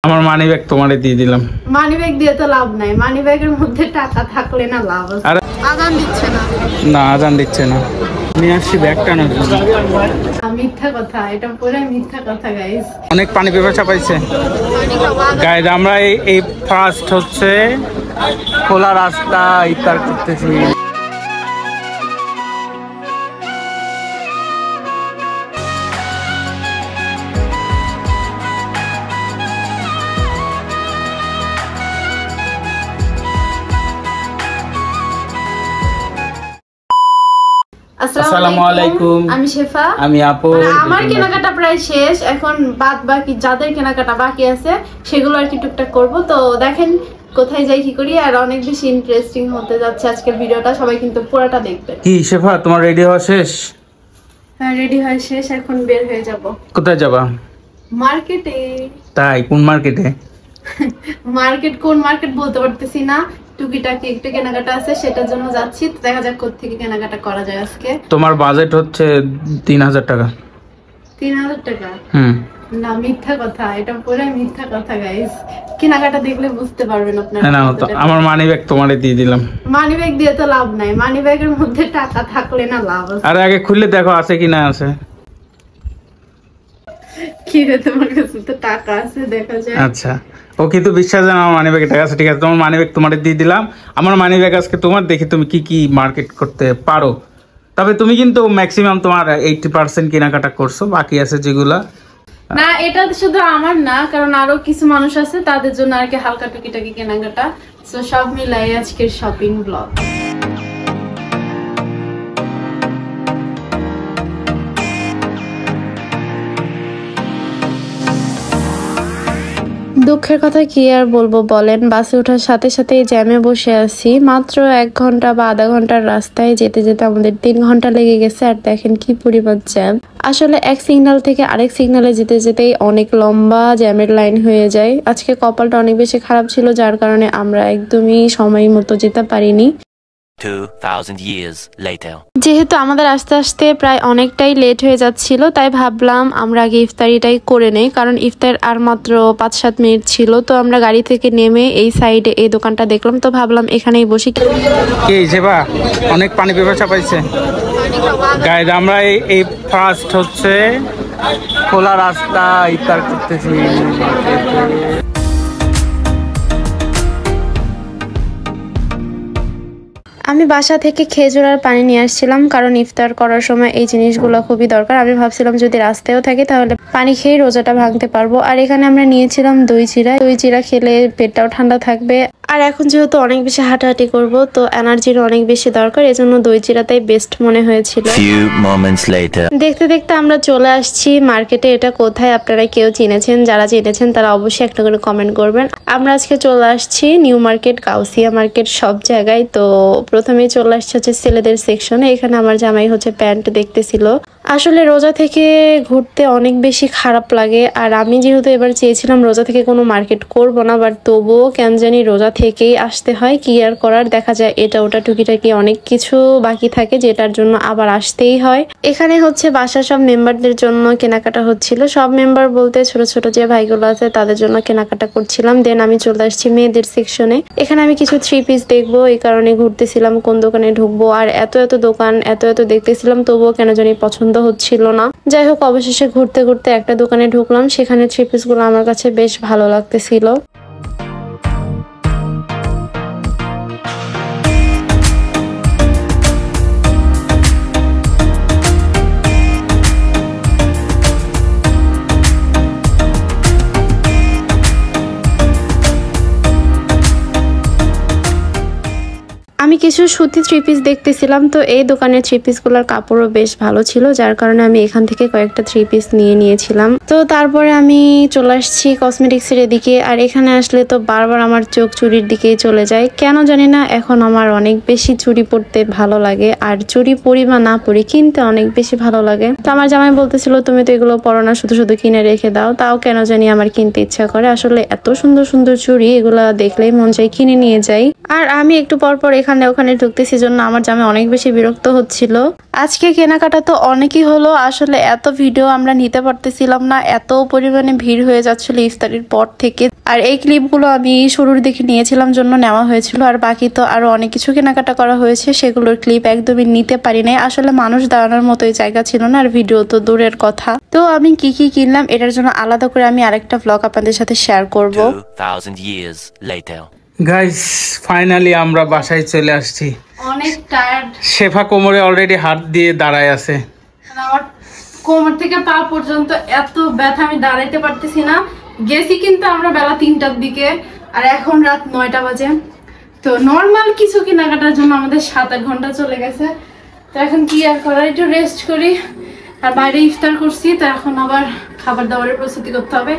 আমার money bag তোমারে দিয়ে দিলাম। মানি ব্যাগ দিয়ে তো লাভ নাই, মানি ব্যাগের মধ্যে টাকা থাকলে না লাভ আছে। আজান দিচ্ছে না। না আজান দিচ্ছে না। নিয়ে আসছি ব্যাগটা না। মিথ্যা কথা, এটা পুরো মিথ্যা কথা গাইস। অনেক পানি পেপার চাপাইছে গাইস। আমরা এই ফার্স্ট হচ্ছে খোলা রাস্তা ইফতার করতেছি। আসসালামু আলাইকুম। আমি শেফা, আমি আপু। আমার কেনাকাটা প্রায় শেষ, এখন বাদ বাকি যাদের কেনাকাটা বাকি আছে সেগুলো আর কি টুকটাক করব। তো দেখেন কোথায় যাই কি করি, আর অনেক বেশি ইন্টারেস্টিং হতে যাচ্ছে আজকের ভিডিওটা। সবাই কিন্তু পুরোটা দেখবে। কি শেফা, তোমার রেডি হওয়া শেষ? হ্যাঁ, রেডি হয়ে শেষ, এখন বের হয়ে যাব। কোথায় যাবা? মার্কেটে। তাই? কোন মার্কেটে? মার্কেট কোন মার্কেট বলতে পারতেছি না, টুকিটাকি একটু কেনাকাটা আছে সেটার জন্য যাচ্ছি। দেখা যাক কোত্থেকে কেনাকাটা করা যায় আজকে। তোমার বাজেট হচ্ছে 3000 টাকা। 3000 টাকা? না, মিথ্যা কথা, এটা পুরো মিথ্যা কথা গাইস। কেনাকাটা দেখলে বুঝতে পারবেন আপনারা। না, আমার মানি ব্যাগ তোমারে দিয়ে দিলাম। মানি ব্যাগ দিয়ে তো লাভ নাই, মানি ব্যাগের মধ্যে টাকা থাকলে না লাভ আছে। আরে আগে খুলে দেখো আছে কি না আছে। কি রে, তোমার কাছে তো টাকা আছে, দেখা যায়। আচ্ছা, ও কিন্তু বিশ্বাস জানা আমার মানি ব্যাগে টাকা আছে। ঠিক আছে, তোমার মানি ব্যাগ তোমারে দিয়ে দিলাম। আমার মানি ব্যাগ আজকে তোমার, দেখি তুমি কি কি মার্কেট করতে পারো। তবে তুমি কিন্তু ম্যাক্সিমাম তোমার 80% কেনাকাটা করছো, বাকি আছে যেগুলা। না, এটা শুধু আমার না, কারণ আরো কিছু মানুষ আছে তাদের জন্য আর কি হালকা টুকিটাকি কেনাকাটা। সো সব মিলাই আজকের শপিং ব্লগ। দুঃখের কথা কি আর বলবো বলেন, বাসে ওঠার সাথে সাথে জ্যামে বসে আছি। মাত্র 1 ঘন্টা বা আধা ঘন্টার রাস্তায় যেতে যেতে আমাদের 3 ঘন্টা লেগে গেছে। আর দেখেন কি পরিমাণ জ্যাম। আসলে এক সিগন্যাল থেকে আরেক সিগন্যালে যেতে যেতেই অনেক লম্বা জ্যামের লাইন হয়ে যায়। আজকে কপালটা অনেক বেশি খারাপ ছিল, যার কারণে আমরা একদমই সময় মতো যেতে পারিনি। 2000 years later. যেহেতু আমাদের আস্তে আস্তে প্রায় অনেকটাই লেট হয়ে যাচ্ছিল, তাই ভাবলাম আমরা আগে ইফতারিটাই করে নেই, কারণ ইফতার আর মাত্র 5-7 মিনিট ছিল। তো আমরা গাড়ি থেকে নেমে এই সাইডে এই দোকানটা দেখলাম, তো ভাবলাম এখানেই বসি। কি সেবা, অনেক পানি পেপার চাপাইছে গাইস। আমরা এই ফার্স্ট হচ্ছে খোলা রাস্তা ইফতার করতেছি। আমি বাসা থেকে খেজুর আর পানি নিয়ে আসছিলাম, কারণ ইফতার করার সময় এই জিনিসগুলো খুবই দরকার। আমি ভাবছিলাম যদি রাস্তায়ও থাকে তাহলে পানি খেয়ে রোজাটা ভাঙতে পারবো। আর এখানে আমরা নিয়েছিলাম দই চিড়া। দই চিড়া খেলে পেটটাও ঠান্ডা থাকবে। আর এখন যেহেতু অনেক বেশি হাঁটাহাঁটি করব, তো এনার্জির অনেক বেশি দরকার, এজন্য দই চিড়াটাই বেস্ট মনে হয়েছিল। দেখতে দেখতে আমরা চলে আসছি মার্কেটে। এটা কোথায় আপনারা কেউ চিনেছেন? যারা চিনেছেন তারা অবশ্যই একটা করে কমেন্ট করবেন। আমরা আজকে চলে আসছি নিউ মার্কেট, গাউসিয়া মার্কেট, সব জায়গায়। তো প্রথমেই চলে আসছে হচ্ছে ছেলেদের সেকশনে। এখানে আমার জামাই হচ্ছে প্যান্ট দেখতেছিল। আসলে রোজা থেকে ঘুরতে অনেক বেশি খারাপ লাগে। আর আমি যেহেতু এবার চেয়েছিলাম রোজা থেকে কোনো মার্কেট করব না, বাট তবুও কেন জানি রোজা থেকেই আসতে হয়। কি আর করার, দেখা যায় এটা ওটা টুকিটাকি অনেক কিছু বাকি থাকে, যেটার জন্য আবার আসতেই হয়। এখানে হচ্ছে বাসার সব মেম্বারদের জন্য কেনাকাটা হচ্ছিল। সব মেম্বার বলতে ছোট ছোট যে ভাইগুলো আছে তাদের জন্য কেনাকাটা করছিলাম। দেন আমি চলে আসছি মেয়েদের সেকশনে। এখানে আমি কিছু 3 পিস দেখবো, এই কারণে ঘুরতেছিলাম কোন দোকানে ঢুকবো। আর এত দোকান এত দেখতেছিলাম, তবুও কেন জানি পছন্দ হচ্ছিল না। যাই হোক, অবশেষে ঘুরতে ঘুরতে একটা দোকানে ঢুকলাম। সেখানে 3 পিস গুলো আমার কাছে বেশ ভালো লাগতেছিল। আমি কিছু সুতি 3 পিস দেখতেছিলাম, তো এই দোকানের 3 পিসগুলোর কাপড়ও বেশ ভালো ছিল, যার কারণে আমি এখান থেকে কয়েকটা 3 পিস নিয়ে নিয়েছিলাম। তো তারপরে আমি চলে আসছি কসমেটিক্সের এদিকে। আর এখানে আসলে তো বারবার আমার চোখ চুড়ির দিকেই চলে যায়, কেন জানি না। এখন আমার অনেক বেশি চুড়ি পরতে ভালো লাগে, আর চুড়ি পরি বা না পরি কিনতে অনেক বেশি ভালো লাগে। তো আমার জামাই বলতেছিল তুমি তো এগুলো পরো না, শুধু শুধু কিনে রেখে দাও। তাও কেন জানি আমার কিনতে ইচ্ছা করে। আসলে এত সুন্দর সুন্দর চুড়ি, এগুলা দেখলেই মন চাই কিনে নিয়ে যাই। আর আমি একটু পর পর এখানে ওখানে ঢুকতেছি, জন্য আমার জামাই অনেক বেশি বিরক্ত হচ্ছিল। আজকে কেনাকাটা তো অনেকই হলো, আসলে এত ভিডিও আমরা নিতে পারতেছিলাম না, এত পরিমাণে ভিড় হয়ে যাচ্ছিল ইফতারির পর থেকে। আর এই ক্লিপগুলো আমি শুরুর দিকে নিয়েছিলাম জন্য নেওয়া হয়েছিল, আর বাকি তো আরো অনেক কিছু কেনাকাটা করা হয়েছে, সেগুলোর ক্লিপ একদমই নিতে পারি নাই। আসলে মানুষ দাঁড়ানোর মতোই জায়গা ছিল না, আর ভিডিও তো দূরের কথা। তো আমি কি কি কিনলাম এটার জন্য আলাদা করে আমি আরেকটা ব্লগ আপনাদের সাথে শেয়ার করব। 2000 years later. গাইস ফাইনালি আমরা বাসায় চলে আসছি। অনেক টায়ার্ড, শেফা কোমরে অলরেডি হাত দিয়ে দাঁড়ায় আছে। আমার কোমর থেকে পা পর্যন্ত এত ব্যথা, আমি দাঁড়াইতে পারতেছি না। গেছি কিন্তু আমরা বেলা 3টার দিকে, আর এখন রাত 9টা বাজে। তো নর্মাল কিছু কেনাকাটার জন্য আমাদের 7-8 ঘন্টা চলে গেছে। তো এখন কি আর করার, একটু রেস্ট করি। আর বাইরে ইফতার করছি, তো এখন আবার খাবার দাবারের প্রস্তুতি করতে হবে।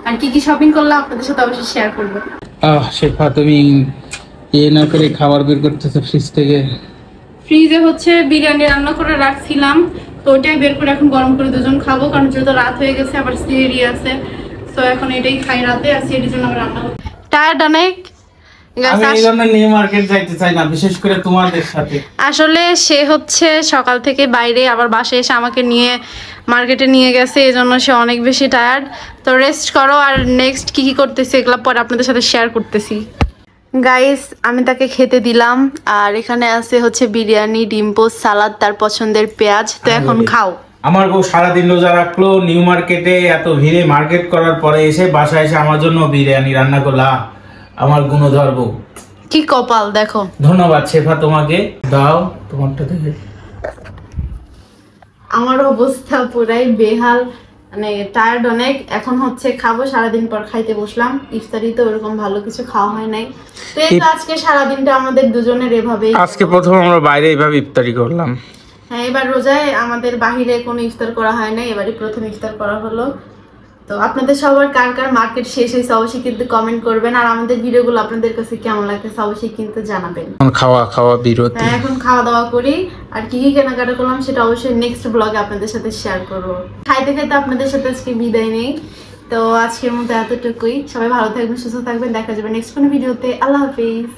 আর কি কি শপিং করলাম আপনাদের সাথে অবশ্যই শেয়ার করবো। শেফা তুমি না করে খাবার বের করতেছো ফ্রিজ থেকে? ফ্রিজে হচ্ছে বিরিয়ানি রান্না করে রাখছিলাম, তো ওটাই বের করে এখন গরম করে দুজন খাবো, কারণ যেহেতু রাত হয়ে গেছে, আবার সিঁড়ি আছে। তো এখন এটাই খাই রাতে, আর সিঁড়ির জন্য আমরা রান্না করবো। টায়ার্ড অনেক। আমি এই জন্য নিউ মার্কেট যাইতে চাই না, বিশেষ করে তোমাদের সাথে। আসলে সে হচ্ছে সকাল থেকে বাইরে, আবার বাসায় এসে আমাকে নিয়ে মার্কেটে নিয়ে গেছে, এই জন্য সে অনেক বেশি টায়ার্ড। তো রেস্ট করো, আর নেক্সট কি কি করতেছি এগুলো পরে আপনাদের সাথে শেয়ার করতেছি। গাইস আমি তাকে খেতে দিলাম, আর এখানে আছে হচ্ছে বিরিয়ানি, ডিম পোস্ট, সালাদ, তার পছন্দের পেঁয়াজ। তো এখন খাও। আমার বউ সারাদিন রোজা রাখলো, নিউ মার্কেটে এত ভিড়ে মার্কেট করার পরে এসে বাসায় এসে আমার জন্য বিরিয়ানি রান্না করলা। আমার গুণধর বউ, কি কপাল দেখো। ধন্যবাদ শেফা তোমাকে। দাও তোমারটা দেখে। আমার অবস্থা পুরাই বেহাল, মানে টায়ার্ড অনেক। এখন হচ্ছে খাবো, সারাদিন পর খাইতে বসলাম। ইফতারি তো ওরকম ভালো কিছু খাওয়া হয় নাই। তো এই তো আজকে সারাদিনটা আমাদের দুজনের এভাবেই। আজকে প্রথম আমরা বাইরে এইভাবে ইফতারি করলাম। হ্যাঁ, এবার রোজায় আমাদের বাহিরে কোনো ইফতার করা হয় না, এবারই প্রথম ইফতার করা হলো। তো আপনাদের সবার কার কার মার্কেট শেষ হয়েছে অবশ্যই কিন্তু কমেন্ট করবেন, আর আমাদের ভিডিওগুলো আপনাদের কাছে কেমন লাগতেছে অবশ্যই কিন্তু জানাবেন। খাওয়া বিরতি। হ্যাঁ, এখন খাওয়া দাওয়া করি, আর কি কি কেনাকাটা করলাম সেটা অবশ্যই নেক্সট ব্লগে আপনাদের সাথে শেয়ার করবো। খাইতে খাইতে আপনাদের সাথে আজকে বিদায় নেই। তো আজকের মতো এতটুকুই। সবাই ভালো থাকবেন, সুস্থ থাকবেন, দেখা যাবে নেক্সট কোনো ভিডিওতে। আল্লাহ হাফিজ।